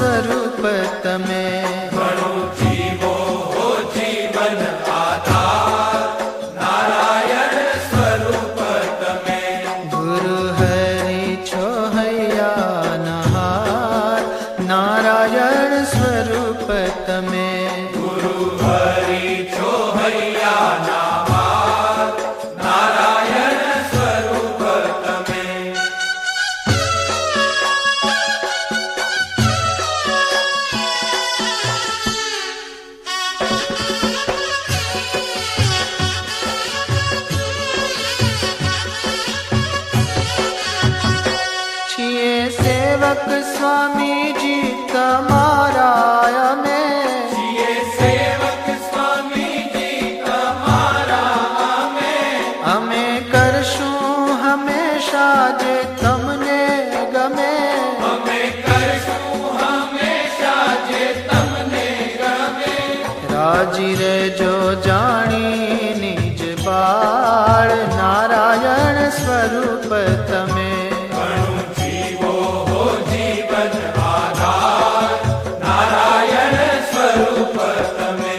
સ્વરૂપ તમે. ઘણું જીવો હો જીવન આધાર, નારાયણ સ્વરૂપ તમે. ગુરુ હરિ છો હૈયાના હાર, નારાયણ સ્વરૂપ તમે. ગુરુ હરિ છો હૈયાના હાર, નારાયણ સ્વરૂપ તમે. છીએ સેવક સ્વામીજી તમારા અમે. છીએ સેવક સ્વામીજી તમારા અમે. અમે કરશું હંમેશા જે તમને ગમે. અમે કરશું હંમેશા જે તમને ગમે. રાજી રહેજો જાણી નિજ બાળ, નારાયણ સ્વરૂપ તમે. ઘણું જીવો હો જીવન આધાર, નારાયણ સ્વરૂપ તમે.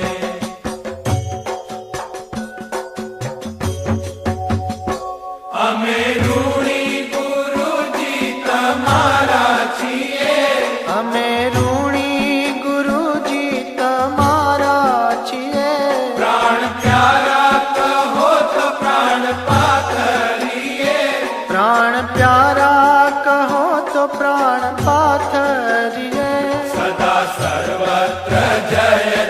અમે ઋણી ગુરુજી તમારા છીએ. અમે ઋણી ગુરુજી તમારા છીએ. પ્રાણ પ્યારા કહો તો પ્રાણ પાથરીએ. પ્રાણ પ્યારા કહો તો પ્રાણ પાથરીએ. સદા સર્વત્ર જય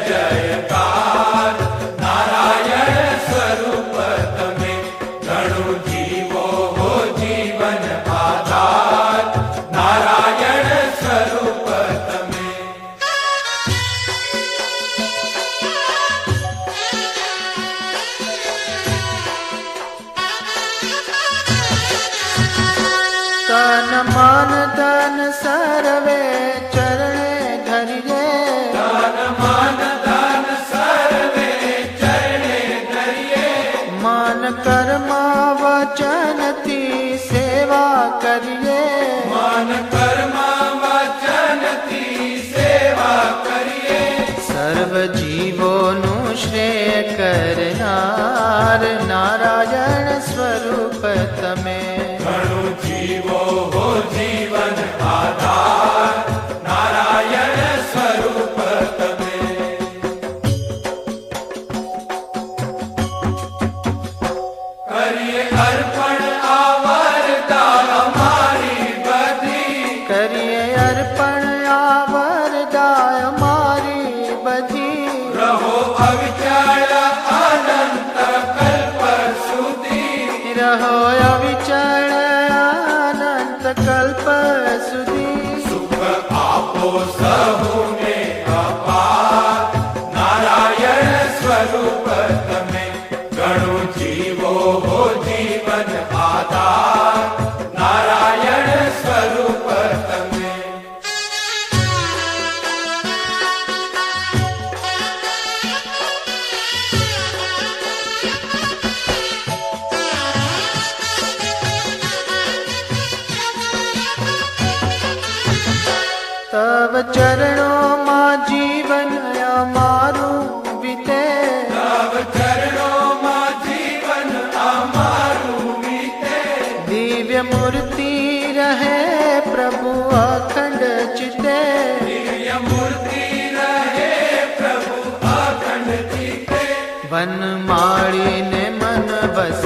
જયકાર, નારાયણ સ્વરૂપ તમે. ઘણું જીવો હો જીવન આધાર, નારાયણ સ્વરૂપ તમે. તન મન ધન સર્વે ચરણે ધરીએ. તન મન ધન સર્વે ચરણે ધરીએ. મન કર્મ વચનથી સેવા કરીએ. મન કર્મ વચનથી સેવા કરીએ. સર્વ જીવોનું શ્રેય કરનાર, નારાયણ સ્વરૂપ તમે. ઘણું જીવો હો જીવન આધાર, નારાયણ સ્વરૂપ તમે. કરીએ અર્પણ આ વરદાન અમારી બધી. કરીએ અર્પણ આ વરદાય મારી બધી. રહો અવિચળ અનંત કલ્પ સુધી. રહો અવિચળ અનંત કલ્પ સુધી. સુખ આપો સહુને અપાર, નારાયણ સ્વરૂપ તમે. ઘણું જીવો હો જીવન આધાર, નારાયણ સ્વરૂપ તમે. તવ ચરણોમાં જીવન અમારું વીતે. તવ ચરણોમાં જીવન અમારું વીતે. દિવ્ય મૂર્તિ રહે પ્રભુ અખંડ ચિતે. દિવ્ય મૂર્તિ રહે પ્રભુ અખંડ ચિત્તે. વન માળીને મન વસ